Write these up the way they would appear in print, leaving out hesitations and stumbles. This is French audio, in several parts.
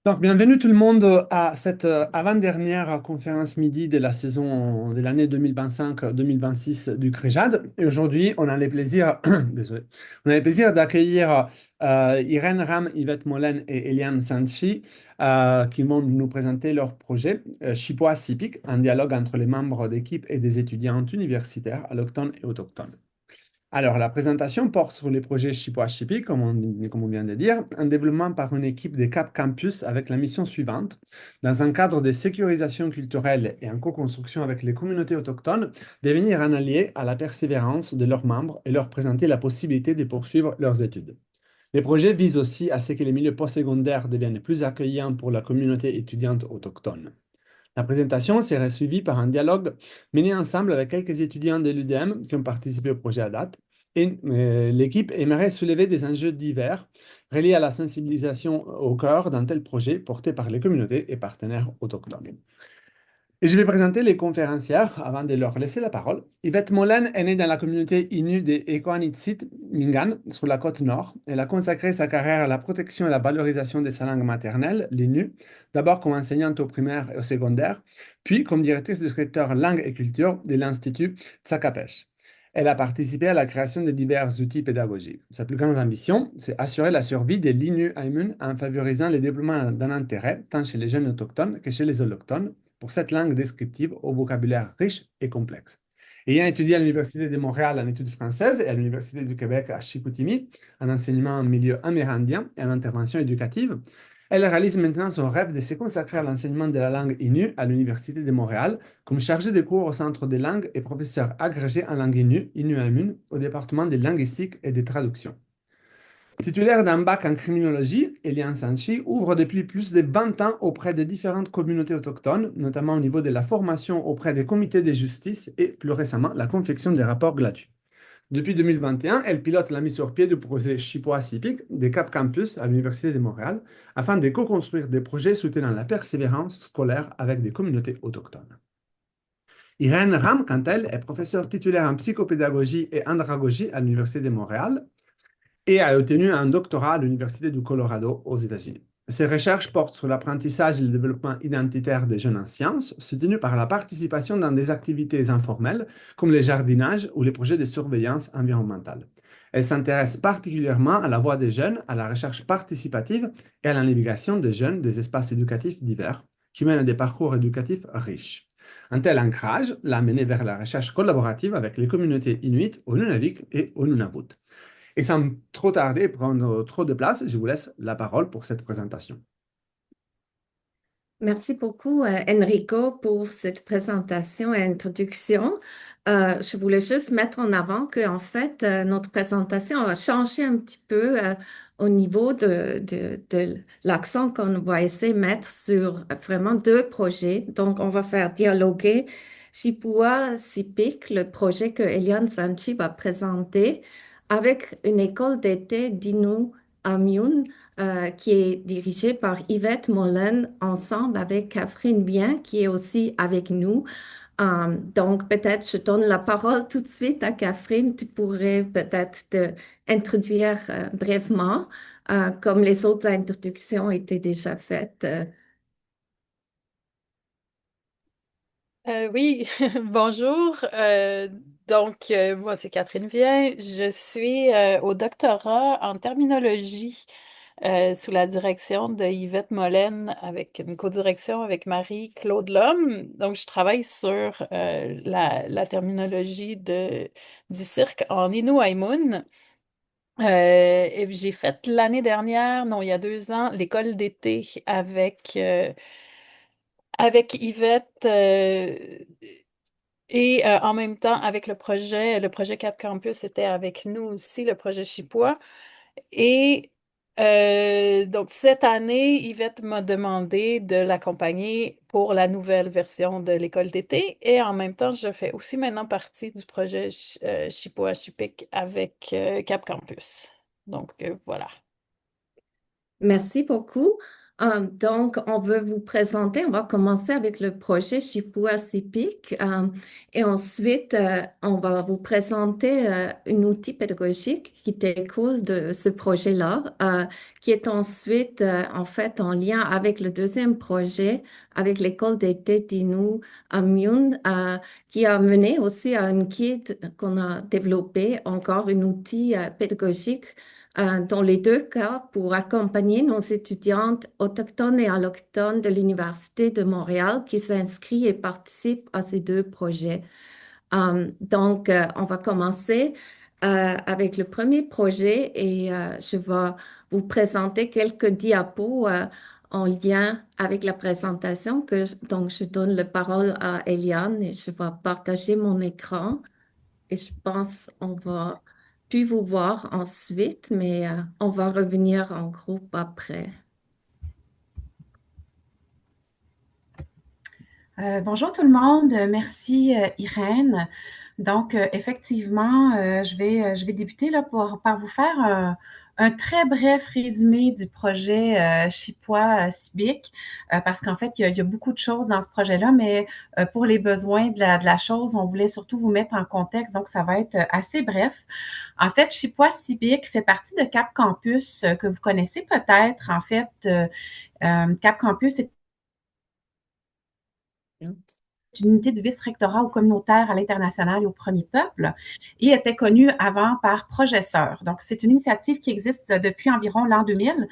Donc, bienvenue tout le monde à cette avant-dernière conférence midi de la saison de l'année 2025-2026 du CREJAD. Et aujourd'hui, on a le plaisir, désolé, on a le plaisir d'accueillir Irène Ram, Yvette Mollen et Eliane Sanchi qui vont nous présenter leur projet Chipoa Cipic, un dialogue entre les membres d'équipe et des étudiants universitaires allochtones et autochtones. Alors, la présentation porte sur les projets Chipo-HCP, comme on vient de dire, un développement par une équipe des Cap Campus avec la mission suivante, dans un cadre de sécurisation culturelle et en co-construction avec les communautés autochtones, devenir un allié à la persévérance de leurs membres et leur présenter la possibilité de poursuivre leurs études. Les projets visent aussi à ce que les milieux postsecondaires deviennent plus accueillants pour la communauté étudiante autochtone. La présentation serait suivie par un dialogue mené ensemble avec quelques étudiants de l'UDM qui ont participé au projet à date. Et l'équipe aimerait soulever des enjeux divers reliés à la sensibilisation au cœur d'un tel projet porté par les communautés et partenaires autochtones. Et je vais présenter les conférencières avant de leur laisser la parole. Yvette Mollen est née dans la communauté Innu des Equanitsit Mingan, sur la côte nord. Elle a consacré sa carrière à la protection et la valorisation de sa langue maternelle, l'Innu, d'abord comme enseignante au primaire et au secondaire, puis comme directrice du secteur langue et culture de l'Institut Tsakapech. Elle a participé à la création de divers outils pédagogiques. Sa plus grande ambition, c'est assurer la survie de l'Innu Aimun en favorisant le développement d'un intérêt tant chez les jeunes autochtones que chez les autochtones pour cette langue descriptive au vocabulaire riche et complexe. Ayant étudié à l'Université de Montréal en études françaises et à l'Université du Québec à Chicoutimi, en enseignement en milieu amérindien et en intervention éducative, elle réalise maintenant son rêve de se consacrer à l'enseignement de la langue Innu à l'Université de Montréal comme chargée de cours au Centre des langues et professeur agrégé en langue Innu, Innu au département de linguistique et de traduction. Titulaire d'un bac en criminologie, Eliane Sanchi ouvre depuis plus de 20 ans auprès de différentes communautés autochtones, notamment au niveau de la formation auprès des comités de justice et, plus récemment, la confection des rapports gratuits. Depuis 2021, elle pilote la mise sur pied du projet Chipoa Cipic des Cap Campus à l'Université de Montréal afin de co-construire des projets soutenant la persévérance scolaire avec des communautés autochtones. Irène Ram, quant à elle, est professeure titulaire en psychopédagogie et andragogie à l'Université de Montréal et a obtenu un doctorat à l'Université du Colorado aux États-Unis. Ses recherches portent sur l'apprentissage et le développement identitaire des jeunes en sciences, soutenues par la participation dans des activités informelles comme le jardinage ou les projets de surveillance environnementale. Elle s'intéresse particulièrement à la voix des jeunes, à la recherche participative et à la navigation des jeunes des espaces éducatifs divers, qui mènent à des parcours éducatifs riches. Un tel ancrage l'a mené vers la recherche collaborative avec les communautés inuites au Nunavik et au Nunavut. Et sans trop tarder et prendre trop de place, je vous laisse la parole pour cette présentation. Merci beaucoup, Enrico, pour cette présentation et introduction. Je voulais juste mettre en avant que, en fait, notre présentation a changé un petit peu au niveau de l'accent qu'on va essayer de mettre sur vraiment deux projets. Donc, on va faire dialoguer Chipua Sipik, le projet que Eliane Sanchi va présenter, avec une école d'été d'Inu Amyun qui est dirigée par Yvette Mollen, ensemble avec Catherine Bien, qui est aussi avec nous. Donc, peut-être je donne la parole tout de suite à Catherine. Tu pourrais peut-être te introduire brièvement, comme les autres introductions étaient déjà faites. Oui, bonjour. Moi, c'est Catherine Vien. Je suis au doctorat en terminologie sous la direction de Yvette Mollen avec une codirection avec Marie-Claude Lhomme. Donc, je travaille sur la terminologie du cirque en Innu-Aimun. Et j'ai fait l'année dernière, non, il y a 2 ans, l'école d'été avec Yvette. Et en même temps, avec le projet Cap Campus était avec nous aussi, le projet Chipois. Et donc, cette année, Yvette m'a demandé de l'accompagner pour la nouvelle version de l'école d'été. Et en même temps, je fais aussi maintenant partie du projet Chipois Chipic avec Cap Campus. Donc, voilà. Merci beaucoup. Donc, on veut vous présenter, on va commencer avec le projet Chipua Cipic et ensuite, on va vous présenter un outil pédagogique qui découle de ce projet-là, qui est ensuite, en fait, en lien avec le deuxième projet, avec l'école d'été d'Inou à Myoun, qui a mené aussi à un kit qu'on a développé, encore un outil pédagogique dans les deux cas pour accompagner nos étudiantes autochtones et allochtones de l'Université de Montréal qui s'inscrivent et participent à ces deux projets. Donc, on va commencer avec le premier projet et je vais vous présenter quelques diapos en lien avec la présentation. Donc, je donne la parole à Eliane et je vais partager mon écran. Et je pense on va plus vous voir ensuite, mais on va revenir en groupe après. Bonjour tout le monde, merci Irène. Donc effectivement, je vais débuter là par vous faire un très bref résumé du projet Chippewa Civic, parce qu'en fait, il y a beaucoup de choses dans ce projet-là, mais pour les besoins de la chose, on voulait surtout vous mettre en contexte, donc ça va être assez bref. En fait, Chippewa Civic fait partie de Cap Campus, que vous connaissez peut-être. En fait, Cap Campus est une unité du vice-rectorat au communautaire, à l'international et au premier peuple, et était connue avant par Projet Sœur. Donc, c'est une initiative qui existe depuis environ l'an 2000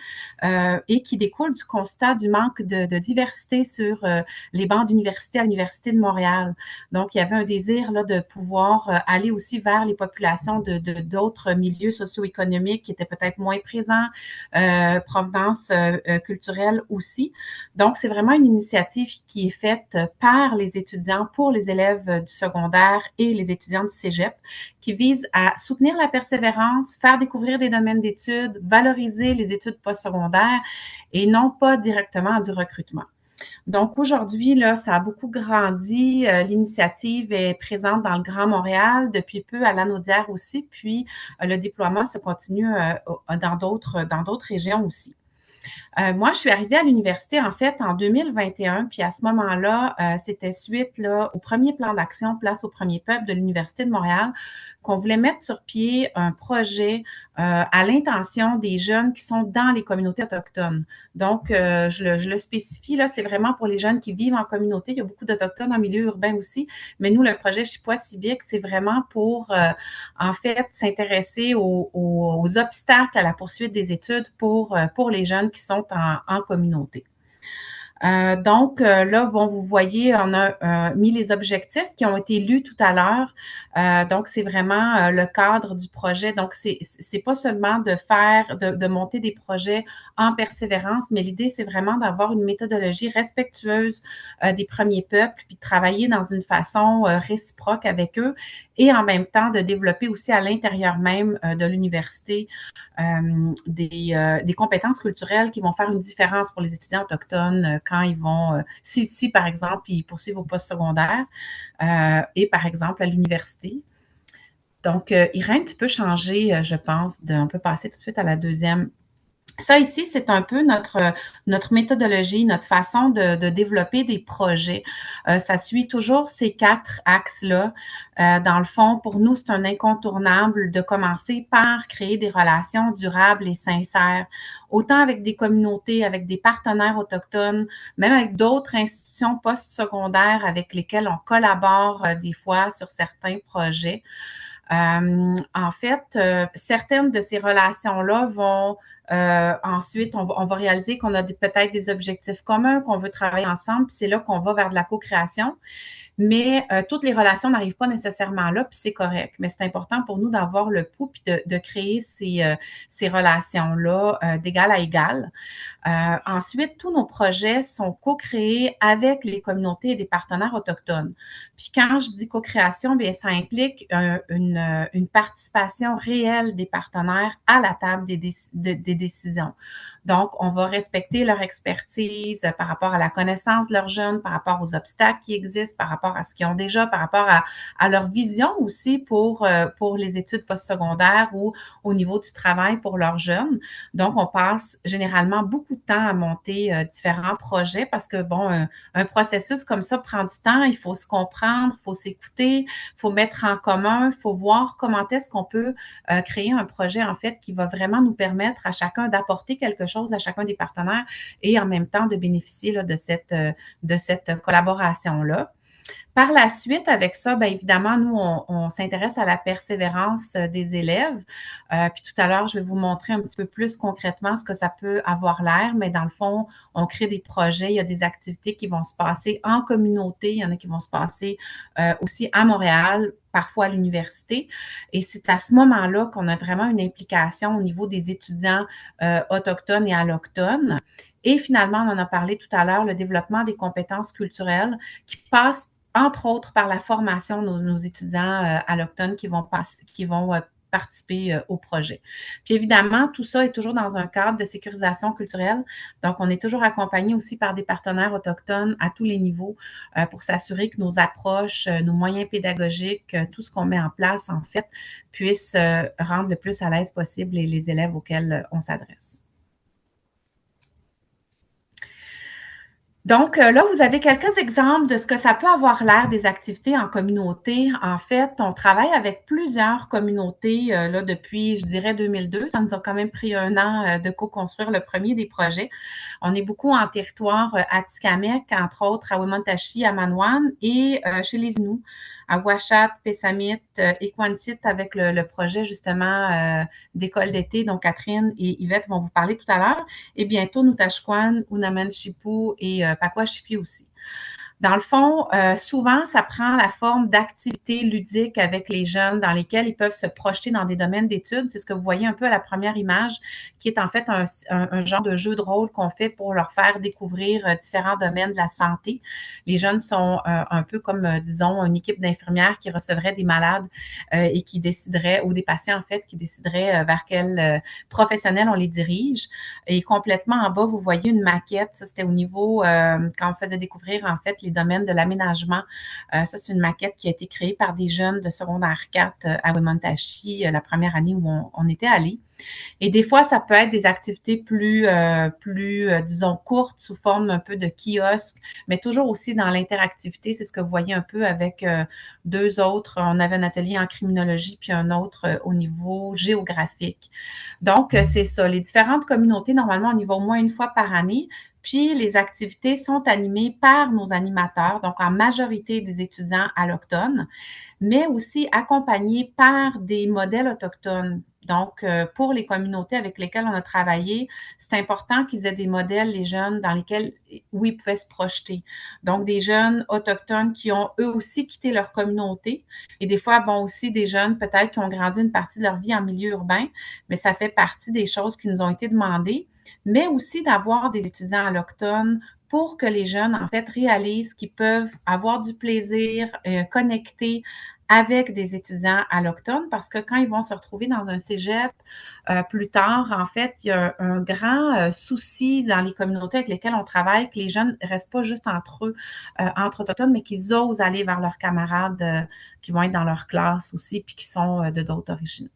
et qui découle du constat du manque de diversité sur les bancs d'université à l'Université de Montréal. Donc, il y avait un désir là, de pouvoir aller aussi vers les populations d'autres milieux socio-économiques qui étaient peut-être moins présents, provenance culturelle aussi. Donc, c'est vraiment une initiative qui est faite par les étudiants pour les élèves du secondaire et les étudiants du cégep, qui vise à soutenir la persévérance, faire découvrir des domaines d'études, valoriser les études postsecondaires et non pas directement du recrutement. Donc aujourd'hui, là, ça a beaucoup grandi. L'initiative est présente dans le Grand Montréal, depuis peu à Lanaudière aussi, puis le déploiement se continue dans d'autres régions aussi. Moi, je suis arrivée à l'université, en fait, en 2021, puis à ce moment-là, c'était suite là, au premier plan d'action Place au premier peuple de l'Université de Montréal, qu'on voulait mettre sur pied un projet à l'intention des jeunes qui sont dans les communautés autochtones. Donc, je le spécifie, là, c'est vraiment pour les jeunes qui vivent en communauté. Il y a beaucoup d'Autochtones en milieu urbain aussi, mais nous, le projet Chippewa Civic, c'est vraiment pour, en fait, s'intéresser aux obstacles à la poursuite des études pour les jeunes qui sont en communauté. Donc, là, bon, vous voyez, on a mis les objectifs qui ont été lus tout à l'heure. Donc, c'est vraiment le cadre du projet. Donc, c'est pas seulement de monter des projets en persévérance, mais l'idée, c'est vraiment d'avoir une méthodologie respectueuse des premiers peuples, puis de travailler dans une façon réciproque avec eux et en même temps de développer aussi à l'intérieur même de l'université des compétences culturelles qui vont faire une différence pour les étudiants autochtones quand ils vont, si par exemple, ils poursuivent au postsecondaire et par exemple à l'université. Donc, Irène, tu peux changer, je pense, on peut passer tout de suite à la deuxième. Ça ici, c'est un peu notre méthodologie, notre façon de développer des projets. Ça suit toujours ces 4 axes-là. Dans le fond, pour nous, c'est un incontournable de commencer par créer des relations durables et sincères, autant avec des communautés, avec des partenaires autochtones, même avec d'autres institutions postsecondaires avec lesquelles on collabore des fois sur certains projets. En fait, certaines de ces relations-là vont ensuite, on va réaliser qu'on a peut-être des objectifs communs, qu'on veut travailler ensemble, puis c'est là qu'on va vers de la co-création. Mais toutes les relations n'arrivent pas nécessairement là, puis c'est correct. Mais c'est important pour nous d'avoir le pouls puis de créer ces relations-là d'égal à égal. Ensuite, tous nos projets sont co-créés avec les communautés et des partenaires autochtones. Puis quand je dis co-création, bien, ça implique une participation réelle des partenaires à la table des décisions. Donc, on va respecter leur expertise par rapport à la connaissance de leurs jeunes, par rapport aux obstacles qui existent, par rapport à ce qu'ils ont déjà, par rapport à leur vision aussi pour les études postsecondaires ou au niveau du travail pour leurs jeunes. Donc, on passe généralement beaucoup de temps à monter différents projets parce que, bon, un processus comme ça prend du temps. Il faut se comprendre, il faut s'écouter, il faut mettre en commun, il faut voir comment est-ce qu'on peut créer un projet, en fait, qui va vraiment nous permettre à chacun d'apporter quelque chose à chacun des partenaires et en même temps de bénéficier là, de cette collaboration-là. Par la suite, avec ça, bien évidemment, nous, on s'intéresse à la persévérance des élèves. Puis tout à l'heure, je vais vous montrer un petit peu plus concrètement ce que ça peut avoir l'air, mais dans le fond, on crée des projets, il y a des activités qui vont se passer en communauté, il y en a qui vont se passer aussi à Montréal, parfois à l'université. Et c'est à ce moment-là qu'on a vraiment une implication au niveau des étudiants autochtones et allochtones. Et finalement, on en a parlé tout à l'heure, le développement des compétences culturelles qui passent entre autres par la formation de nos étudiants allochtones qui vont participer au projet. Puis évidemment, tout ça est toujours dans un cadre de sécurisation culturelle. Donc, on est toujours accompagné aussi par des partenaires autochtones à tous les niveaux pour s'assurer que nos approches, nos moyens pédagogiques, tout ce qu'on met en place, en fait, puissent rendre le plus à l'aise possible les élèves auxquels on s'adresse. Donc, là, vous avez quelques exemples de ce que ça peut avoir l'air des activités en communauté. En fait, on travaille avec plusieurs communautés là depuis, je dirais, 2002. Ça nous a quand même pris un an de co-construire le premier des projets. On est beaucoup en territoire Atikamekw, entre autres à Wemotaci, à Manoan et chez les Inuits, à Ouachat, Pessamit, Equantit avec le projet justement d'école d'été. Donc, Catherine et Yvette vont vous parler tout à l'heure. Et bientôt, Nutashquan, Unamanchipu et Pakwashipi aussi. Dans le fond, souvent, ça prend la forme d'activités ludiques avec les jeunes dans lesquelles ils peuvent se projeter dans des domaines d'études. C'est ce que vous voyez un peu à la première image, qui est en fait un genre de jeu de rôle qu'on fait pour leur faire découvrir différents domaines de la santé. Les jeunes sont un peu comme, disons, une équipe d'infirmières qui recevrait des malades et qui déciderait, ou des patients en fait, qui décideraient vers quel professionnel on les dirige. Et complètement en bas, vous voyez une maquette. Ça, c'était au niveau, quand on faisait découvrir en fait les domaines de l'aménagement. Ça, c'est une maquette qui a été créée par des jeunes de secondaire 4 à Wemotaci la première année où on était allés. Et des fois, ça peut être des activités plus disons, courtes, sous forme un peu de kiosque, mais toujours aussi dans l'interactivité. C'est ce que vous voyez un peu avec deux autres. On avait un atelier en criminologie, puis un autre au niveau géographique. Donc, c'est ça. Les différentes communautés, normalement, on y va au moins une fois par année. Puis, les activités sont animées par nos animateurs, donc en majorité des étudiants allochtones, mais aussi accompagnés par des modèles autochtones. Donc, pour les communautés avec lesquelles on a travaillé, c'est important qu'ils aient des modèles, les jeunes, dans lesquels, où ils pouvaient se projeter. Donc, des jeunes autochtones qui ont eux aussi quitté leur communauté et des fois, bon, aussi des jeunes peut-être qui ont grandi une partie de leur vie en milieu urbain, mais ça fait partie des choses qui nous ont été demandées, mais aussi d'avoir des étudiants allochtones pour que les jeunes, en fait, réalisent qu'ils peuvent avoir du plaisir, connecter avec des étudiants allochtones parce que quand ils vont se retrouver dans un cégep plus tard, en fait, il y a un grand souci dans les communautés avec lesquelles on travaille que les jeunes ne restent pas juste entre eux, entre autochtones, mais qu'ils osent aller vers leurs camarades qui vont être dans leur classe aussi puis qui sont de d'autres origines.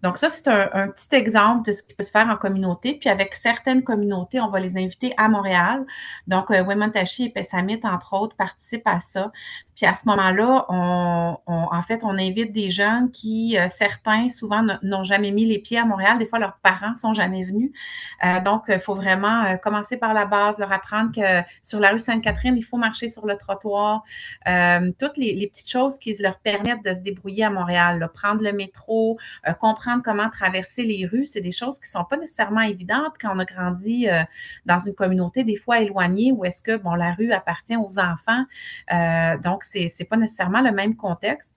Donc ça, c'est un petit exemple de ce qui peut se faire en communauté. Puis avec certaines communautés, on va les inviter à Montréal. Donc, Wemotaci et Pessamit, entre autres, participent à ça. Puis à ce moment-là, en fait, on invite des jeunes qui, certains, souvent, n'ont jamais mis les pieds à Montréal. Des fois, leurs parents sont jamais venus. Donc, il faut vraiment commencer par la base, leur apprendre que sur la rue Sainte-Catherine, il faut marcher sur le trottoir. Toutes les petites choses qui leur permettent de se débrouiller à Montréal. Là, prendre le métro, comprendre comment traverser les rues, c'est des choses qui sont pas nécessairement évidentes quand on a grandi dans une communauté des fois éloignée où est-ce que, bon, la rue appartient aux enfants. Donc, c'est pas nécessairement le même contexte.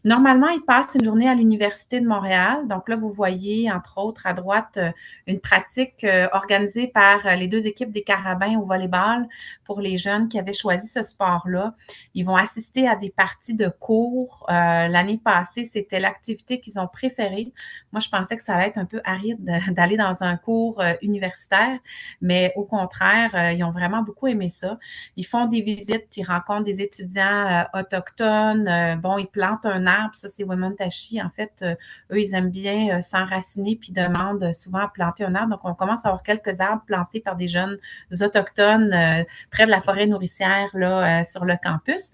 Normalement, ils passent une journée à l'Université de Montréal. Donc là, vous voyez, entre autres, à droite, une pratique organisée par les deux équipes des Carabins au volleyball pour les jeunes qui avaient choisi ce sport-là. Ils vont assister à des parties de cours. L'année passée, c'était l'activité qu'ils ont préférée. Moi, je pensais que ça allait être un peu aride d'aller dans un cours universitaire, mais au contraire, ils ont vraiment beaucoup aimé ça. Ils font des visites, ils rencontrent des étudiants autochtones. Bon, ils plantent un arbre, ça c'est Wemontashi. En fait, eux, ils aiment bien s'enraciner puis demandent souvent à planter un arbre. Donc, on commence à avoir quelques arbres plantés par des jeunes autochtones près de la forêt nourricière là, sur le campus.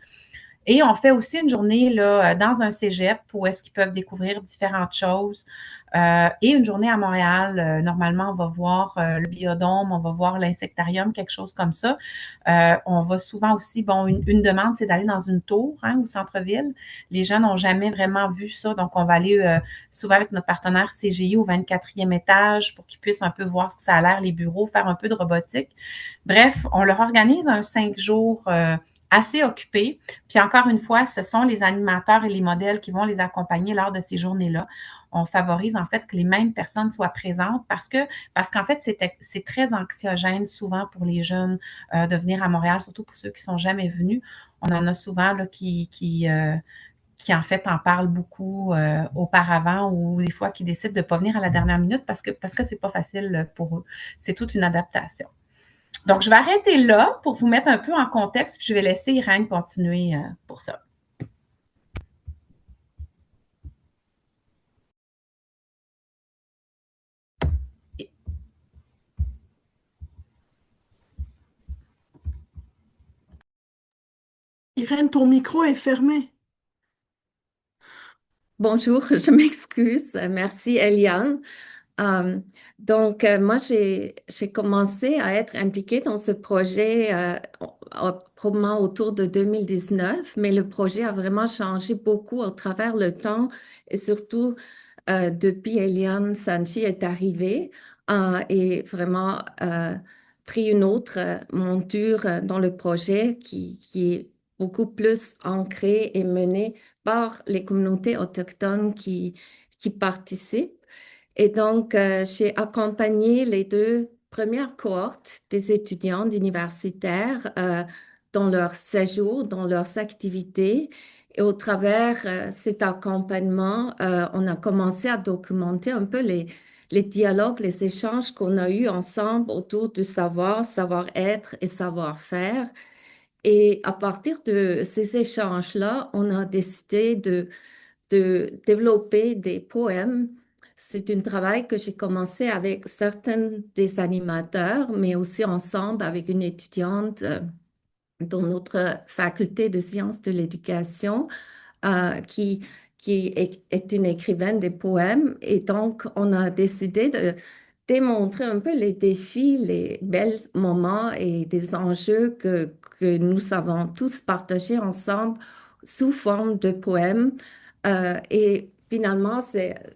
Et on fait aussi une journée là, dans un cégep où est-ce qu'ils peuvent découvrir différentes choses. Et une journée à Montréal, normalement, on va voir le biodôme, on va voir l'insectarium, quelque chose comme ça. On va souvent aussi, bon, une demande, c'est d'aller dans une tour hein, au centre-ville. Les gens n'ont jamais vraiment vu ça, donc on va aller souvent avec notre partenaire CGI au 24e étage pour qu'ils puissent un peu voir ce que ça a l'air, les bureaux, faire un peu de robotique. Bref, on leur organise un 5 jours assez occupé. Puis encore une fois, ce sont les animateurs et les modèles qui vont les accompagner lors de ces journées-là. On favorise en fait que les mêmes personnes soient présentes parce qu'en fait, c'est très anxiogène souvent pour les jeunes de venir à Montréal, surtout pour ceux qui sont jamais venus. On en a souvent là, qui en fait en parlent beaucoup auparavant ou des fois qui décident de ne pas venir à la dernière minute parce que c'est pas facile pour eux. C'est toute une adaptation. Donc, je vais arrêter là pour vous mettre un peu en contexte, puis je vais laisser Irène continuer pour ça. Irène, ton micro est fermé. Bonjour, je m'excuse. Merci, Eliane. Euh, moi, j'ai commencé à être impliquée dans ce projet probablement autour de 2019, mais le projet a vraiment changé beaucoup au travers le temps et surtout depuis Eliane Sanchi est arrivée et vraiment pris une autre monture dans le projet qui est beaucoup plus ancré et mené par les communautés autochtones qui participent. Et donc, j'ai accompagné les deux premières cohortes des étudiants universitaires dans leur séjour, dans leurs activités. Et au travers cet accompagnement, on a commencé à documenter un peu les dialogues, les échanges qu'on a eus ensemble autour du savoir, savoir-être et savoir-faire. Et à partir de ces échanges-là, on a décidé de développer des poèmes. C'est un travail que j'ai commencé avec certains des animateurs, mais aussi ensemble avec une étudiante dans notre faculté de sciences de l'éducation qui, est une écrivaine des poèmes. Et donc, on a décidé de démontrer un peu les défis, les bels moments et des enjeux que nous avons tous partagés ensemble sous forme de poèmes. Et finalement,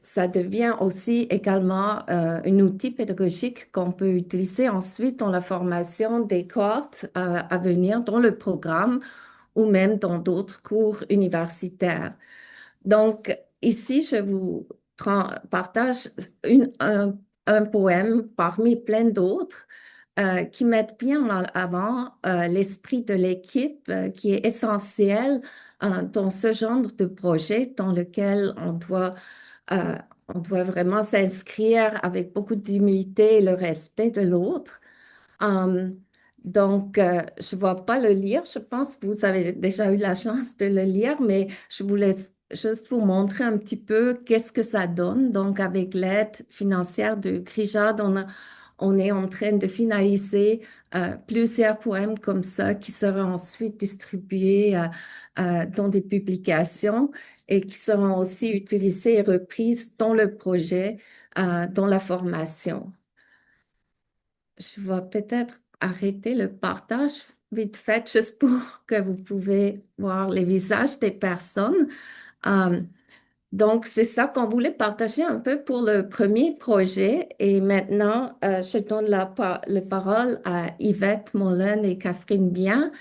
ça devient aussi également un outil pédagogique qu'on peut utiliser ensuite dans la formation des cohortes à venir dans le programme ou même dans d'autres cours universitaires. Donc, ici, je vous partage un poème parmi plein d'autres qui mettent bien en avant l'esprit de l'équipe qui est essentiel dans ce genre de projet dans lequel euh, on doit vraiment s'inscrire avec beaucoup d'humilité et le respect de l'autre. Um, je ne vais pas le lire. Je pense que vous avez déjà eu la chance de le lire, mais je voulais juste vous montrer un petit peu qu'est-ce que ça donne. Donc, avec l'aide financière de Grijad, on est en train de finaliser plusieurs poèmes comme ça qui seront ensuite distribués dans des publications et qui seront aussi utilisés et reprises dans le projet, dans la formation. Je vais peut-être arrêter le partage vite fait, juste pour que vous pouvez voir les visages des personnes. Euh, donc, c'est ça qu'on voulait partager un peu pour le premier projet. Et maintenant, je donne la parole à Yvette Mollen et Catherine Bien,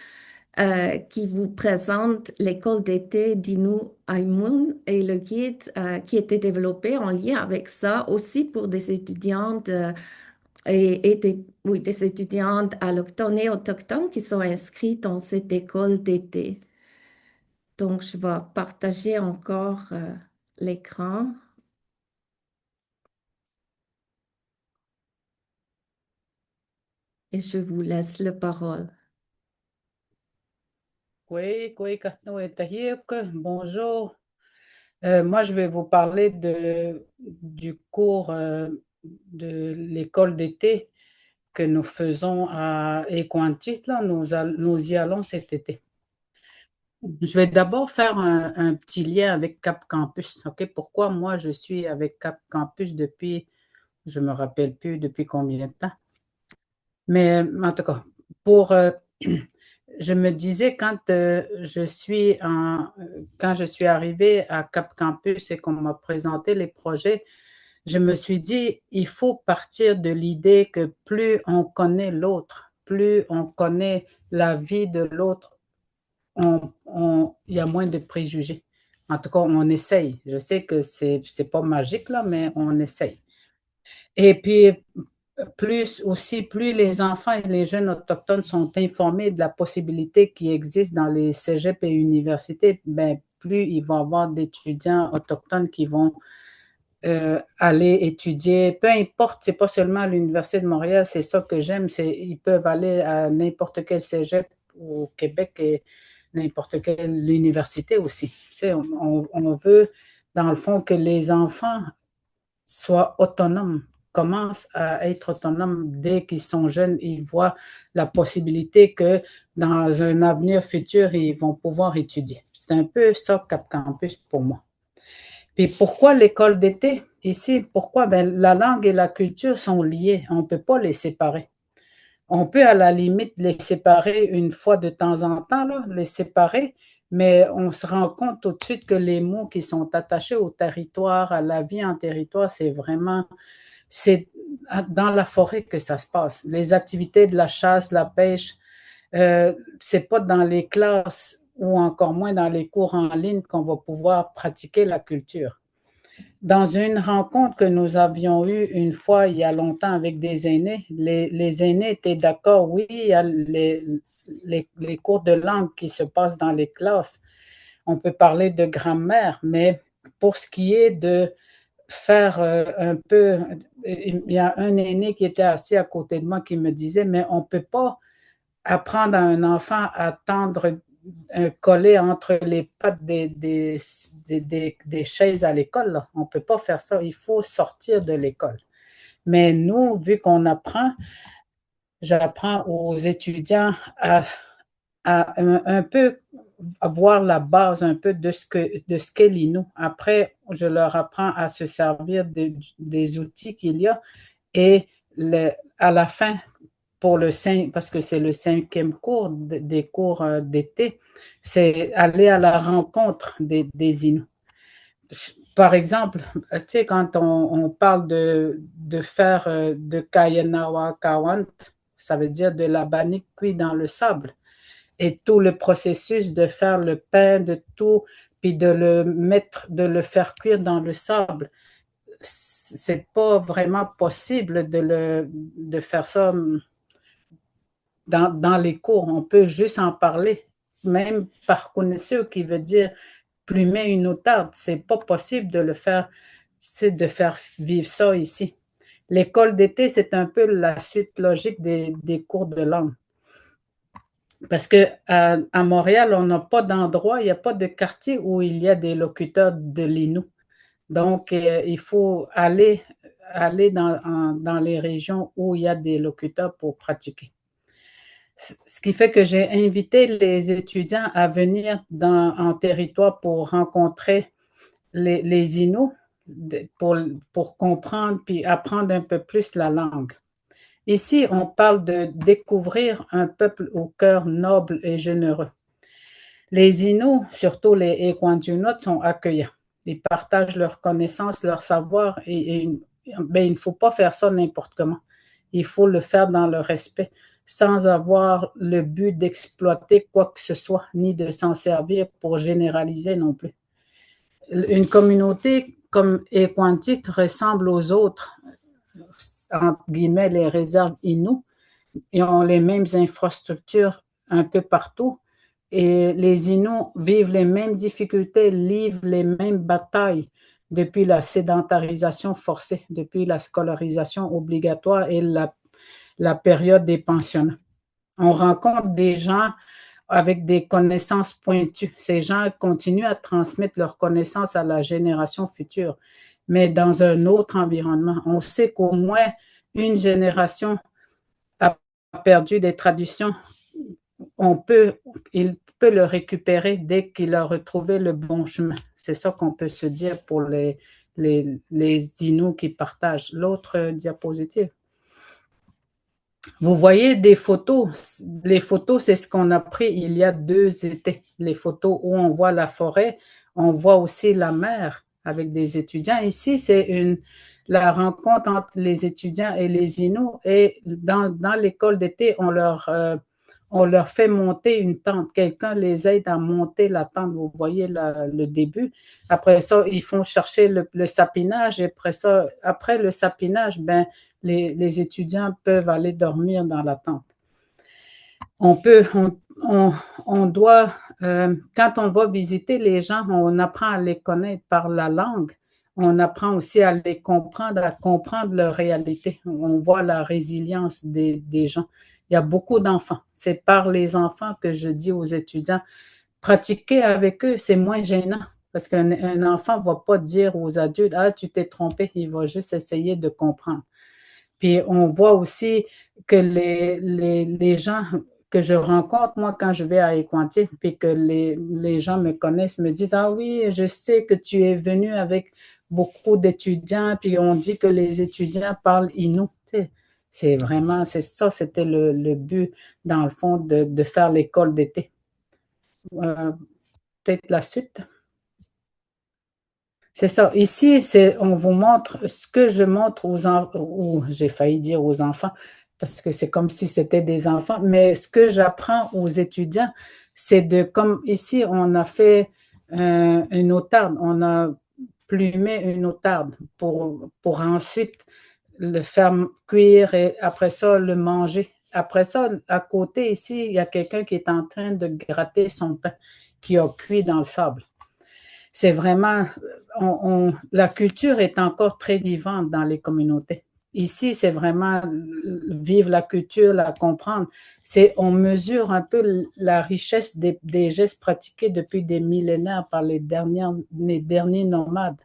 qui vous présente l'école d'été d'Inu Aimun et le guide qui était développé en lien avec ça aussi pour des étudiantes oui, des étudiantes allochtones et autochtones qui sont inscrites dans cette école d'été. Donc, je vais partager encore l'écran et je vous laisse la parole. Bonjour. Moi, je vais vous parler du cours de l'école d'été que nous faisons à Écointit. Là, nous y allons cet été. Je vais d'abord faire un petit lien avec Cap Campus. OK? Pourquoi moi, je suis avec Cap Campus depuis, je ne me rappelle plus depuis combien de temps. Mais en tout cas, je me disais quand quand je suis arrivée à Cap Campus et qu'on m'a présenté les projets, je me suis dit, il faut partir de l'idée que plus on connaît l'autre, plus on connaît la vie de l'autre, il y a moins de préjugés. En tout cas, on essaye. Je sais que c'est pas magique, là, mais on essaye. Et puis, plus les enfants et les jeunes autochtones sont informés de la possibilité qui existe dans les cégeps et universités, ben, plus il va y avoir d'étudiants autochtones qui vont aller étudier, peu importe, c'est pas seulement à l'Université de Montréal, c'est ça que j'aime, ils peuvent aller à n'importe quel cégep au Québec et n'importe quelle université aussi. Tu sais, on veut, dans le fond, que les enfants soient autonomes, commencent à être autonomes dès qu'ils sont jeunes. Ils voient la possibilité que dans un avenir futur, ils vont pouvoir étudier. C'est un peu ça, Cap Campus, pour moi. Puis pourquoi l'école d'été ici? Pourquoi? Ben, la langue et la culture sont liées. On ne peut pas les séparer. On peut à la limite les séparer une fois de temps en temps, là, les séparer, mais on se rend compte tout de suite que les mots qui sont attachés au territoire, à la vie en territoire, c'est dans la forêt que ça se passe. Les activités de la chasse, la pêche, c'est pas dans les classes ou encore moins dans les cours en ligne qu'on va pouvoir pratiquer la culture. Dans une rencontre que nous avions eue une fois il y a longtemps avec des aînés, les aînés étaient d'accord, oui, il y a les cours de langue qui se passent dans les classes. On peut parler de grammaire, mais pour ce qui est de faire un peu, il y a un aîné qui était assis à côté de moi qui me disait, mais on ne peut pas apprendre à un enfant à tendre collé entre les pattes des chaises à l'école. Là. On ne peut pas faire ça. Il faut sortir de l'école. Mais nous, vu qu'on apprend, j'apprends aux étudiants à un peu avoir la base un peu de ce qu'est l'Innu. Après, je leur apprends à se servir des outils qu'il y a et à la fin, parce que c'est le 5e cours des cours d'été, c'est aller à la rencontre des Inuits. Par exemple, tu sais, quand on parle de faire de Kayanawa Kawant, ça veut dire de la bannique cuite dans le sable. Et tout le processus de faire le pain, de tout, puis de le faire cuire dans le sable, c'est pas vraiment possible de faire ça dans les cours. On peut juste en parler, même par connaisseur, qui veut dire plumer une outarde. C'est pas possible de le faire, de faire vivre ça ici. L'école d'été, c'est un peu la suite logique des cours de langue. Parce qu'à Montréal, on n'a pas d'endroit, il n'y a pas de quartier où il y a des locuteurs de l'Innu. Donc, il faut aller dans les régions où il y a des locuteurs pour pratiquer. Ce qui fait que j'ai invité les étudiants à venir en territoire pour rencontrer les Inuits, pour comprendre puis apprendre un peu plus la langue. Ici, on parle de découvrir un peuple au cœur noble et généreux. Les Inuits, surtout les Ekwantinots, sont accueillants. Ils partagent leurs connaissances, leur savoir, mais il ne faut pas faire ça n'importe comment. Il faut le faire dans le respect. sans avoir le but d'exploiter quoi que ce soit, ni de s'en servir pour généraliser non plus. Une communauté comme Equantit ressemble aux autres, entre guillemets, les réserves Innu. Ils ont les mêmes infrastructures un peu partout. Et les Inuits vivent les mêmes difficultés, livrent les mêmes batailles depuis la sédentarisation forcée, depuis la scolarisation obligatoire et la période des pensionnats. On rencontre des gens avec des connaissances pointues. Ces gens continuent à transmettre leurs connaissances à la génération future, mais dans un autre environnement. On sait qu'au moins une génération a perdu des traditions. Il peut le récupérer dès qu'il a retrouvé le bon chemin. C'est ça qu'on peut se dire pour les Inuits qui partagent. L'autre diapositive. Vous voyez des photos. Les photos, c'est ce qu'on a pris il y a 2 étés. Les photos où on voit la forêt, on voit aussi la mer avec des étudiants. Ici, c'est la rencontre entre les étudiants et les Inuits. Et dans l'école d'été, on leur fait monter une tente. Quelqu'un les aide à monter la tente. Vous voyez le début. Après ça, ils font chercher le sapinage. Et après le sapinage, ben, les étudiants peuvent aller dormir dans la tente. On doit, quand on va visiter les gens, on apprend à les connaître par la langue. On apprend aussi à les comprendre, à comprendre leur réalité. On voit la résilience des gens. Il y a beaucoup d'enfants. C'est par les enfants que je dis aux étudiants, pratiquer avec eux, c'est moins gênant. Parce qu'un enfant ne va pas dire aux adultes, ah, tu t'es trompé. Il va juste essayer de comprendre. Puis on voit aussi que les gens que je rencontre, moi, quand je vais à Equantit, puis que les gens me connaissent, me disent, ah oui, je sais que tu es venu avec beaucoup d'étudiants, puis on dit que les étudiants parlent Innu. C'est vraiment, c'est ça, c'était le but, dans le fond, de faire l'école d'été. Peut-être la suite. C'est ça. Ici, on vous montre ce que je montre aux enfants, ou j'ai failli dire aux enfants, parce que c'est comme si c'était des enfants, mais ce que j'apprends aux étudiants, c'est comme ici, on a fait une outarde, on a plumé une outarde pour ensuite le faire cuire et après ça, le manger. Après ça, à côté ici, il y a quelqu'un qui est en train de gratter son pain qui a cuit dans le sable. C'est vraiment, la culture est encore très vivante dans les communautés. Ici, c'est vraiment vivre la culture, la comprendre. On mesure un peu la richesse des gestes pratiqués depuis des millénaires par les derniers nomades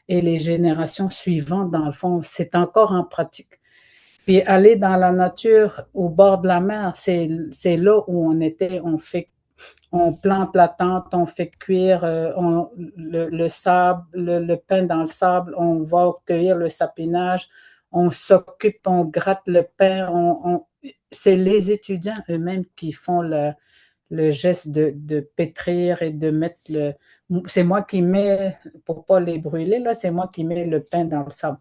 et les générations suivantes, dans le fond, c'est encore en pratique. Puis aller dans la nature, au bord de la mer, c'est là où on plante la tente, on fait cuire le sable, le pain dans le sable, on va cueillir le sapinage, on s'occupe, on gratte le pain. C'est les étudiants eux-mêmes qui font le geste de pétrir et de mettre c'est moi qui mets, pour ne pas les brûler, là, c'est moi qui mets le pain dans le sable.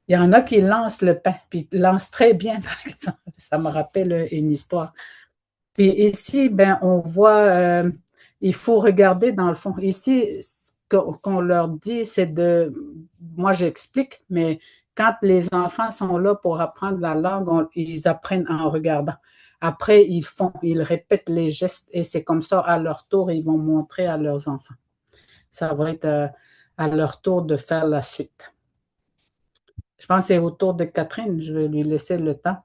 Il y en a qui lancent le pain, puis ils lancent très bien, par exemple. Ça me rappelle une histoire. Puis ici, ben, on voit, il faut regarder dans le fond. Ici, ce qu'on leur dit, c'est moi j'explique, mais quand les enfants sont là pour apprendre la langue, ils apprennent en regardant. Après, ils répètent les gestes et c'est comme ça, à leur tour, ils vont montrer à leurs enfants. Ça va être à leur tour de faire la suite. Je pense que c'est au tour de Catherine. Je vais lui laisser le temps.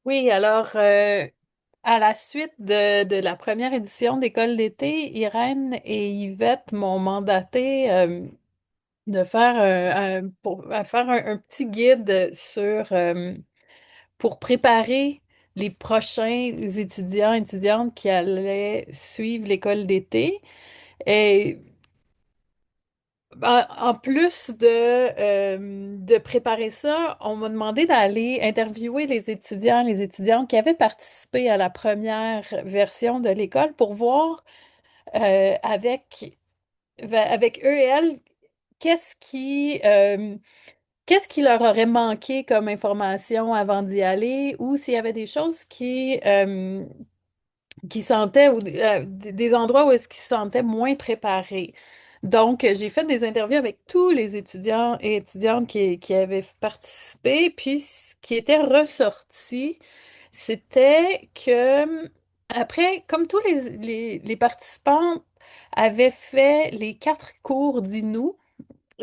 Oui, alors, à la suite de la première édition d'École d'été, Irène et Yvette m'ont mandaté de faire, à faire un petit guide pour préparer les prochains étudiants et étudiantes qui allaient suivre l'école d'été. Et en plus de préparer ça, on m'a demandé d'aller interviewer les étudiants, les étudiantes qui avaient participé à la première version de l'école pour voir avec eux et elles qu'est-ce qu'est-ce qui leur aurait manqué comme information avant d'y aller ou s'il y avait des choses qui sentaient, ou des endroits où est-ce qu'ils se sentaient moins préparés. Donc, j'ai fait des interviews avec tous les étudiants et étudiantes qui avaient participé, puis ce qui était ressorti, c'était que, après, comme tous les participants avaient fait les 4 cours d'Inou,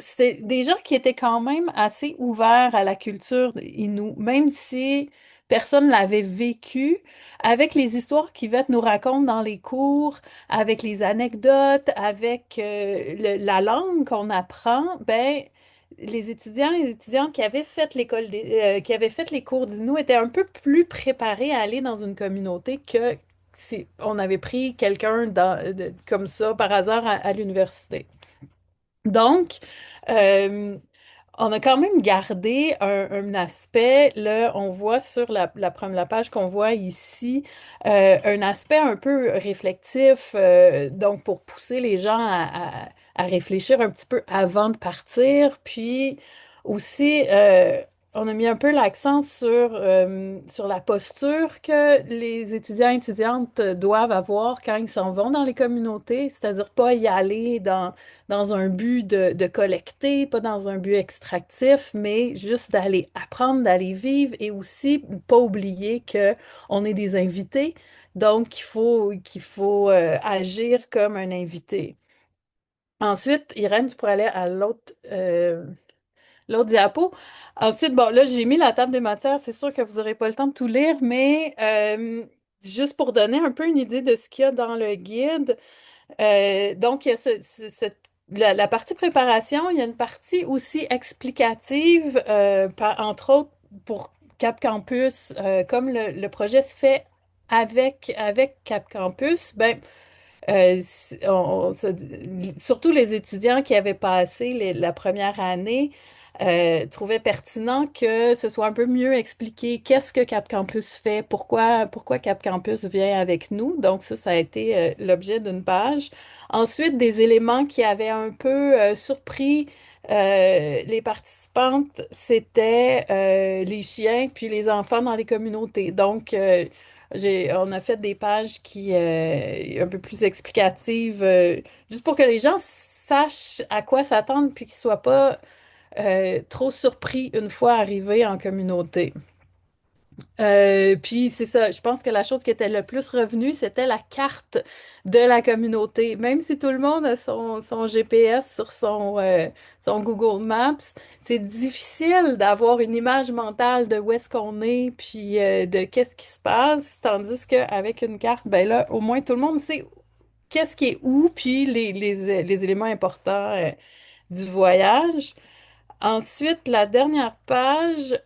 c'est des gens qui étaient quand même assez ouverts à la culture Inou, même si personne l'avait vécu, avec les histoires qu'Yvette nous raconte dans les cours, avec les anecdotes, avec la langue qu'on apprend, ben les étudiants et les étudiantes qui avaient fait qui avaient fait les cours d'Inou étaient un peu plus préparés à aller dans une communauté que si on avait pris quelqu'un comme ça par hasard à l'université. Donc, euh, on a quand même gardé un aspect, là, on voit sur la page qu'on voit ici, un aspect un peu réflectif, donc pour pousser les gens à réfléchir un petit peu avant de partir, puis aussi, on a mis un peu l'accent sur la posture que les étudiants et étudiantes doivent avoir quand ils s'en vont dans les communautés, c'est-à-dire pas y aller dans un but de collecter, pas dans un but extractif, mais juste d'aller apprendre, d'aller vivre et aussi pas oublier que on est des invités, donc qu'il faut agir comme un invité. Ensuite, Irène, tu pourrais aller à l'autre diapo. Ensuite, bon, là, j'ai mis la table des matières. C'est sûr que vous n'aurez pas le temps de tout lire, mais juste pour donner un peu une idée de ce qu'il y a dans le guide. Donc, il y a la partie préparation, il y a une partie aussi explicative, entre autres pour Cap Campus, comme le projet se fait avec Cap Campus, ben, surtout les étudiants qui avaient passé la première année trouvaient pertinent que ce soit un peu mieux expliqué qu'est-ce que Cap Campus fait, pourquoi Cap Campus vient avec nous. Donc ça a été l'objet d'une page. Ensuite, des éléments qui avaient un peu surpris les participantes, c'était les chiens puis les enfants dans les communautés. Donc, on a fait des pages un peu plus explicatives, juste pour que les gens sachent à quoi s'attendre, puis qu'ils soient pas trop surpris une fois arrivés en communauté. Puis c'est ça, je pense que la chose qui était le plus revenue, c'était la carte de la communauté. Même si tout le monde a son GPS sur son Google Maps, c'est difficile d'avoir une image mentale de où est-ce qu'on est, puis de qu'est-ce qui se passe. Tandis qu'avec une carte, ben là, au moins tout le monde sait qu'est-ce qui est où, puis les éléments importants du voyage. Ensuite, la dernière page.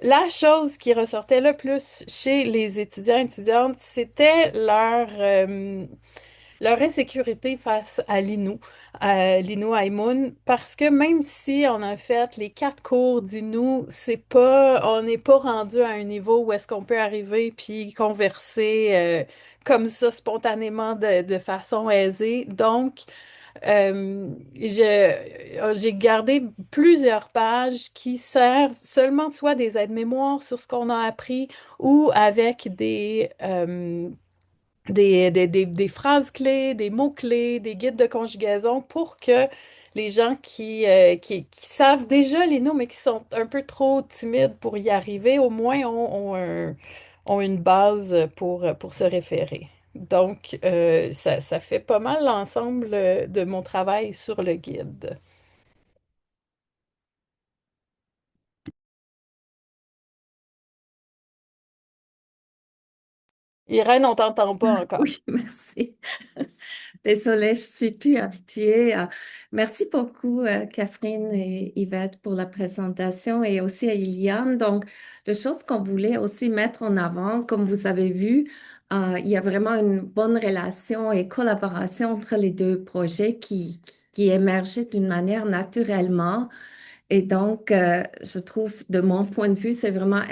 La chose qui ressortait le plus chez les étudiants et étudiantes, c'était leur insécurité face à l'Inu Aïmoun, parce que même si on a fait les 4 cours d'Inu, on n'est pas rendu à un niveau où est-ce qu'on peut arriver puis converser comme ça spontanément de façon aisée. Donc, j'ai gardé plusieurs pages qui servent seulement soit des aides-mémoires sur ce qu'on a appris ou avec des phrases clés, des mots-clés, des guides de conjugaison pour que les gens qui savent déjà les noms mais qui sont un peu trop timides pour y arriver, au moins ont une base pour se référer. Donc, ça fait pas mal l'ensemble de mon travail sur le guide. Irène, on t'entend pas encore. Oui, merci. Désolée, je suis plus habituée. Merci beaucoup, Catherine et Yvette, pour la présentation et aussi à Iliane. Donc, la chose qu'on voulait aussi mettre en avant, comme vous avez vu, il y a vraiment une bonne relation et collaboration entre les deux projets qui émergeaient d'une manière naturellement. Et donc, je trouve, de mon point de vue, c'est vraiment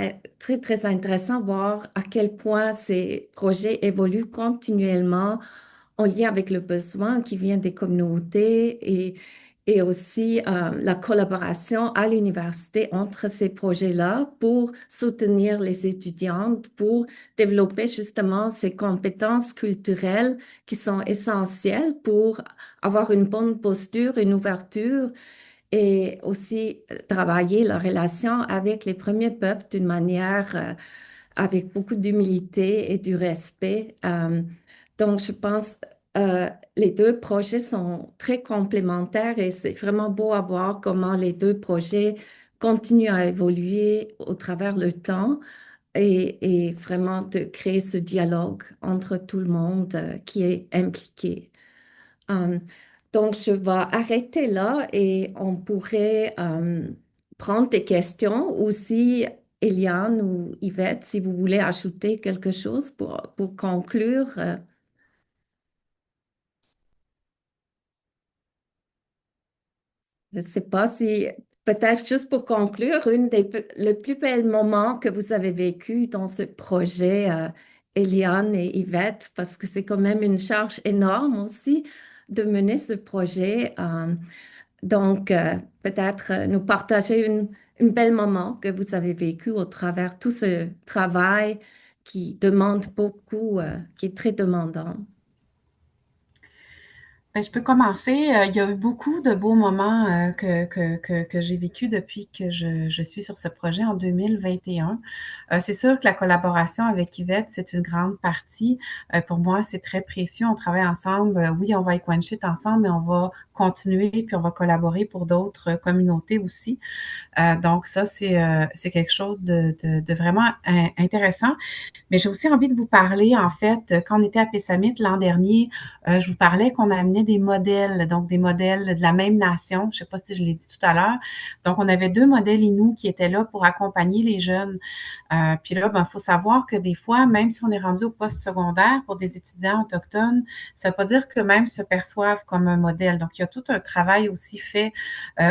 très, très intéressant de voir à quel point ces projets évoluent continuellement en lien avec le besoin qui vient des communautés et aussi la collaboration à l'université entre ces projets-là pour soutenir les étudiantes, pour développer justement ces compétences culturelles qui sont essentielles pour avoir une bonne posture, une ouverture et aussi travailler la relation avec les premiers peuples d'une manière avec beaucoup d'humilité et du respect. Donc, je pense les deux projets sont très complémentaires et c'est vraiment beau à voir comment les deux projets continuent à évoluer au travers le temps et vraiment de créer ce dialogue entre tout le monde qui est impliqué. Euh, donc, je vais arrêter là et on pourrait prendre des questions ou si Eliane ou Yvette, si vous voulez ajouter quelque chose pour conclure. Je ne sais pas si, peut-être juste pour conclure, le plus bel moment que vous avez vécu dans ce projet, Eliane et Yvette, parce que c'est quand même une charge énorme aussi de mener ce projet. Donc, peut-être nous partager une belle moment que vous avez vécu au travers tout ce travail qui demande beaucoup, qui est très demandant. Ben, je peux commencer. Il y a eu beaucoup de beaux moments que j'ai vécu depuis que je suis sur ce projet en 2021. C'est sûr que la collaboration avec Yvette, c'est une grande partie. Pour moi, c'est très précieux. On travaille ensemble. Oui, on va Equanchit ensemble, mais on va continuer puis on va collaborer pour d'autres communautés aussi. Donc ça, c'est quelque chose de vraiment intéressant. Mais j'ai aussi envie de vous parler, en fait, quand on était à Pessamit l'an dernier, je vous parlais qu'on amenait des modèles, donc des modèles de la même nation. Je ne sais pas si je l'ai dit tout à l'heure. Donc, on avait deux modèles Inuits qui étaient là pour accompagner les jeunes. Puis là, ben, faut savoir que des fois, même si on est rendu au poste secondaire pour des étudiants autochtones, ça ne veut pas dire que même se perçoivent comme un modèle. Donc, il y a tout un travail aussi fait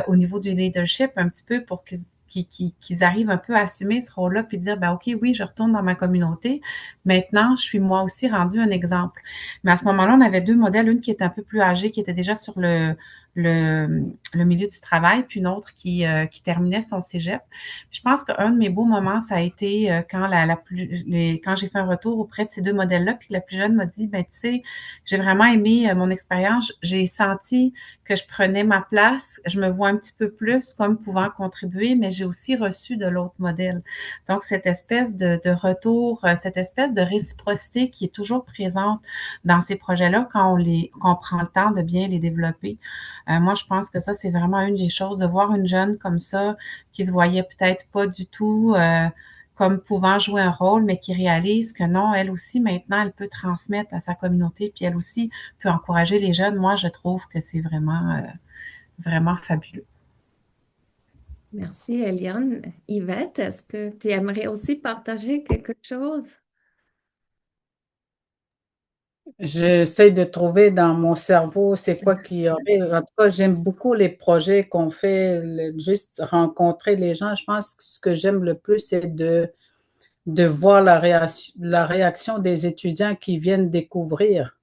au niveau du leadership, un petit peu pour qu'ils arrivent un peu à assumer ce rôle-là puis dire, ben OK, oui, je retourne dans ma communauté. Maintenant, je suis moi aussi rendu un exemple. Mais à ce moment-là, on avait deux modèles, une qui était un peu plus âgée, qui était déjà sur le milieu du travail, puis une autre qui terminait son cégep. Je pense qu'un de mes beaux moments, ça a été quand quand j'ai fait un retour auprès de ces deux modèles-là, puis que la plus jeune m'a dit, ben tu sais, j'ai vraiment aimé mon expérience. J'ai senti que je prenais ma place. Je me vois un petit peu plus comme pouvant contribuer, mais j'ai aussi reçu de l'autre modèle. Donc, cette espèce de retour, cette espèce de réciprocité qui est toujours présente dans ces projets-là quand on prend le temps de bien les développer. Moi, je pense que ça, c'est vraiment une des choses, de voir une jeune comme ça, qui se voyait peut-être pas du tout comme pouvant jouer un rôle, mais qui réalise que non, elle aussi, maintenant, elle peut transmettre à sa communauté, puis elle aussi peut encourager les jeunes. Moi, je trouve que c'est vraiment fabuleux. Merci, Eliane. Yvette, est-ce que tu aimerais aussi partager quelque chose? J'essaie de trouver dans mon cerveau c'est quoi qui aurait. En tout cas, j'aime beaucoup les projets qu'on fait, juste rencontrer les gens. Je pense que ce que j'aime le plus, c'est de voir la réaction des étudiants qui viennent découvrir,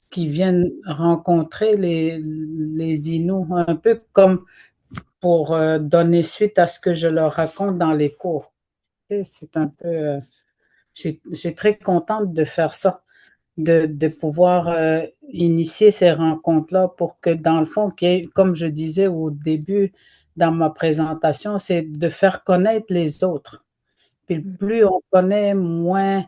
qui viennent rencontrer les Inuits, un peu comme pour donner suite à ce que je leur raconte dans les cours. Et c'est un peu, je suis très contente de faire ça, de pouvoir initier ces rencontres-là pour que, dans le fond, comme je disais au début dans ma présentation, c'est de faire connaître les autres. Puis plus on connaît, moins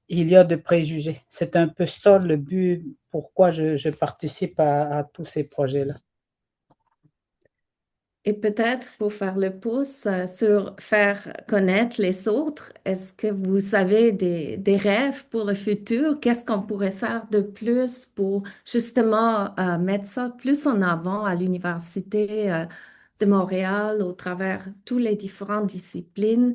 il y a de préjugés. C'est un peu ça le but, pourquoi je participe à tous ces projets-là. Et peut-être pour faire le pouce sur faire connaître les autres, est-ce que vous avez des rêves pour le futur? Qu'est-ce qu'on pourrait faire de plus pour justement mettre ça plus en avant à l'Université de Montréal au travers toutes les différentes disciplines?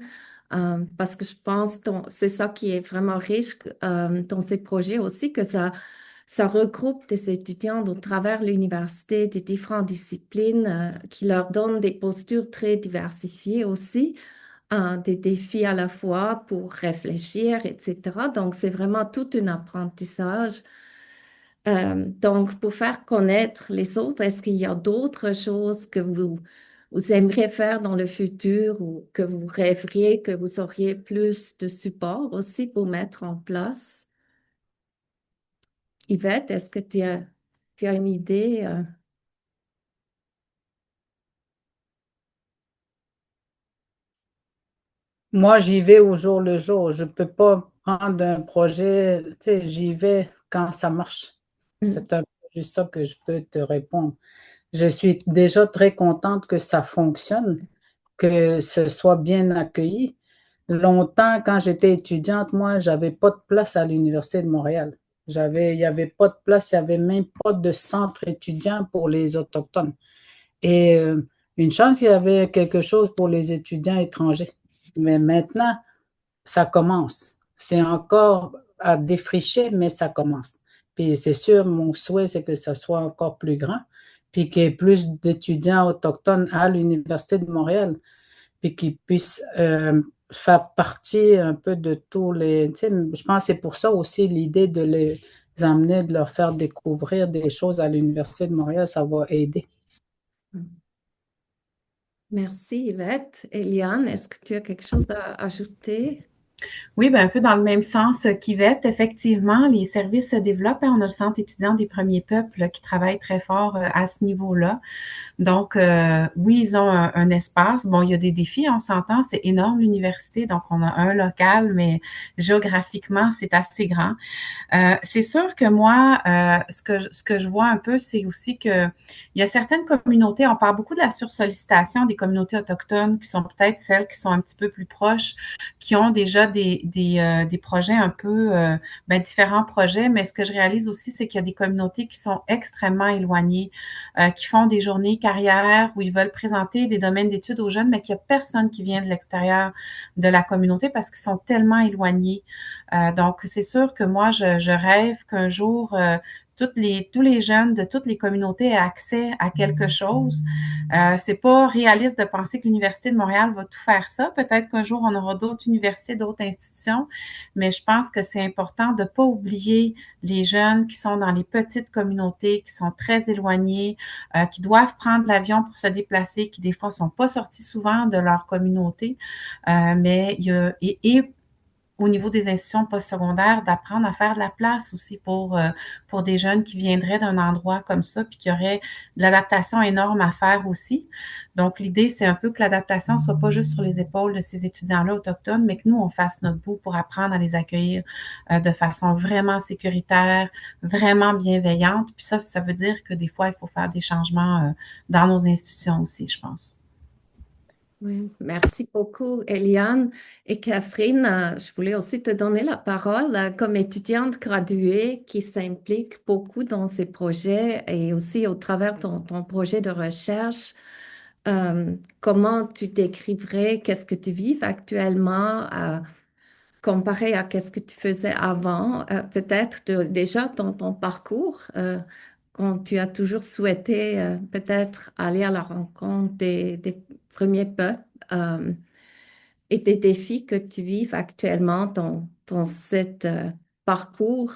Parce que je pense que c'est ça qui est vraiment riche dans ces projets aussi, que ça regroupe des étudiants au travers l'université des différentes disciplines qui leur donnent des postures très diversifiées aussi, des défis à la fois pour réfléchir, etc. Donc, c'est vraiment tout un apprentissage. Donc, pour faire connaître les autres, est-ce qu'il y a d'autres choses que vous aimeriez faire dans le futur ou que vous rêveriez que vous auriez plus de support aussi pour mettre en place? Yvette, est-ce que tu as une idée? Moi, j'y vais au jour le jour. Je peux pas prendre un projet, tu sais, j'y vais quand ça marche. Mm, C'est un peu juste ça que je peux te répondre. Je suis déjà très contente que ça fonctionne, que ce soit bien accueilli. Longtemps, quand j'étais étudiante, moi, j'avais pas de place à l'Université de Montréal. Il y avait pas de place, il y avait même pas de centre étudiant pour les Autochtones. Et une chance, il y avait quelque chose pour les étudiants étrangers. Mais maintenant, ça commence. C'est encore à défricher, mais ça commence. Puis c'est sûr, mon souhait, c'est que ça soit encore plus grand, puis qu'il y ait plus d'étudiants autochtones à l'Université de Montréal, puis qu'ils puissent faire partie un peu de tous les... Tu sais, je pense que c'est pour ça aussi l'idée de les amener, de leur faire découvrir des choses à l'Université de Montréal, ça va aider. mm. Merci Yvette. Eliane, est-ce que tu as quelque chose à ajouter? Oui, ben, un peu dans le même sens qu'Yvette, effectivement, les services se développent. On a le Centre étudiant des premiers peuples qui travaille très fort à ce niveau-là. Donc, oui, ils ont un espace. Bon, il y a des défis, on s'entend, c'est énorme l'université. Donc, on a un local, mais géographiquement, c'est assez grand. C'est sûr que moi, ce que je vois un peu, c'est aussi que il y a certaines communautés, on parle beaucoup de la sursollicitation des communautés autochtones qui sont peut-être celles qui sont un petit peu plus proches, qui ont déjà des projets un peu, ben, différents projets, mais ce que je réalise aussi, c'est qu'il y a des communautés qui sont extrêmement éloignées, qui font des journées carrières où ils veulent présenter des domaines d'études aux jeunes, mais qu'il n'y a personne qui vient de l'extérieur de la communauté parce qu'ils sont tellement éloignés. Donc, c'est sûr que moi, je rêve qu'un jour, tous les jeunes de toutes les communautés aient accès à quelque chose. C'est pas réaliste de penser que l'Université de Montréal va tout faire ça. Peut-être qu'un jour, on aura d'autres universités, d'autres institutions, mais je pense que c'est important de pas oublier les jeunes qui sont dans les petites communautés, qui sont très éloignés, qui doivent prendre l'avion pour se déplacer, qui des fois sont pas sortis souvent de leur communauté, mais il y a, et au niveau des institutions postsecondaires, d'apprendre à faire de la place aussi pour des jeunes qui viendraient d'un endroit comme ça, puis qui auraient de l'adaptation énorme à faire aussi. Donc, l'idée, c'est un peu que l'adaptation soit pas juste sur les épaules de ces étudiants-là autochtones, mais que nous, on fasse notre bout pour apprendre à les accueillir de façon vraiment sécuritaire, vraiment bienveillante. Puis ça veut dire que des fois, il faut faire des changements dans nos institutions aussi, je pense. Oui, merci beaucoup, Eliane. Et Catherine, je voulais aussi te donner la parole comme étudiante graduée qui s'implique beaucoup dans ces projets et aussi au travers de ton projet de recherche. Comment tu décriverais qu'est-ce que tu vis actuellement comparé à qu'est-ce que tu faisais avant? Peut-être déjà dans ton parcours, quand tu as toujours souhaité peut-être aller à la rencontre des premiers peuples et des défis que tu vives actuellement dans cet parcours.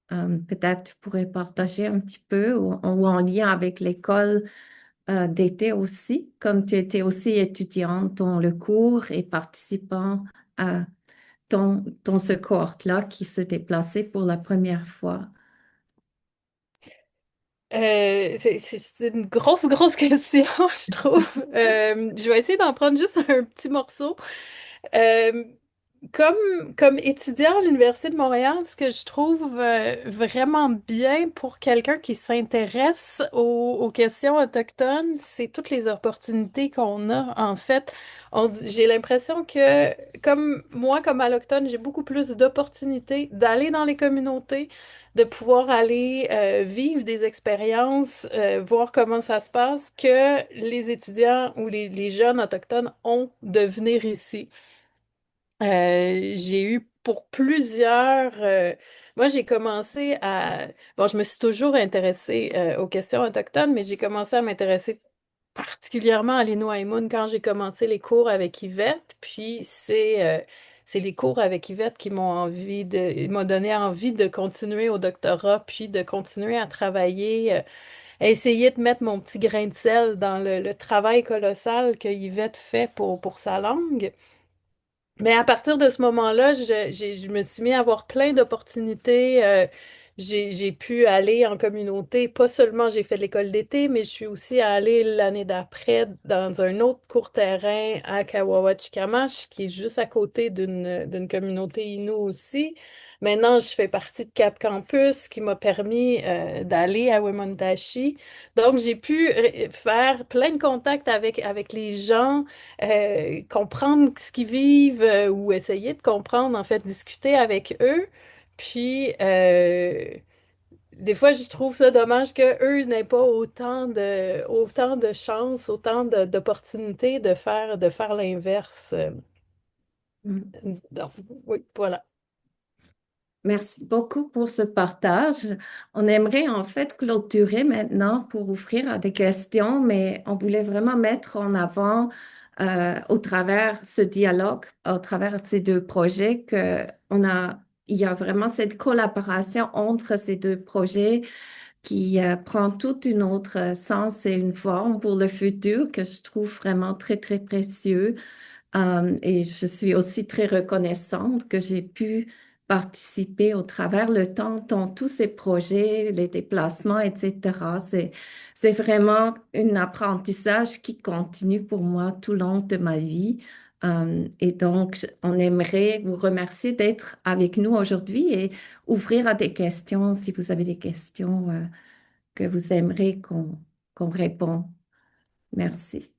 Peut-être tu pourrais partager un petit peu ou en lien avec l'école d'été aussi, comme tu étais aussi étudiante dans le cours et participant à dans ce cohorte-là qui se déplaçait pour la première fois. C'est une grosse question, je trouve. Je vais essayer d'en prendre juste un petit morceau. Euh, comme étudiant à l'Université de Montréal, ce que je trouve vraiment bien pour quelqu'un qui s'intéresse aux questions autochtones, c'est toutes les opportunités qu'on a. En fait, j'ai l'impression que, comme moi, comme alloctone, j'ai beaucoup plus d'opportunités d'aller dans les communautés, de pouvoir aller vivre des expériences, voir comment ça se passe, que les étudiants ou les jeunes autochtones ont de venir ici. J'ai eu pour plusieurs... moi, j'ai commencé à... Bon, je me suis toujours intéressée aux questions autochtones, mais j'ai commencé à m'intéresser particulièrement à l'Innuaimun quand j'ai commencé les cours avec Yvette. Puis c'est les cours avec Yvette qui m'ont donné envie de continuer au doctorat, puis de continuer à travailler, à essayer de mettre mon petit grain de sel dans le travail colossal que Yvette fait pour sa langue. Mais à partir de ce moment-là, je me suis mis à avoir plein d'opportunités. J'ai pu aller en communauté. Pas seulement j'ai fait l'école d'été, mais je suis aussi allée l'année d'après dans un autre court terrain à Kawawachikamash, qui est juste à côté d'une communauté Innu aussi. Maintenant, je fais partie de Cap Campus, qui m'a permis d'aller à Wemontashi. Donc, j'ai pu faire plein de contacts avec les gens, comprendre ce qu'ils vivent, ou essayer de comprendre, en fait, discuter avec eux. Puis, des fois, je trouve ça dommage qu'eux n'aient pas autant de chance, d'opportunités de faire l'inverse. Mm. Donc, oui, voilà. Merci beaucoup pour ce partage. On aimerait en fait clôturer maintenant pour ouvrir à des questions, mais on voulait vraiment mettre en avant au travers ce dialogue, au travers ces deux projets, il y a vraiment cette collaboration entre ces deux projets qui prend toute une autre sens et une forme pour le futur que je trouve vraiment très, très précieux. Et je suis aussi très reconnaissante que j'ai pu participer au travers le temps dans tous ces projets, les déplacements, etc. C'est vraiment un apprentissage qui continue pour moi tout le long de ma vie. Et donc, on aimerait vous remercier d'être avec nous aujourd'hui et ouvrir à des questions si vous avez des questions que vous aimeriez qu'on répond. Merci.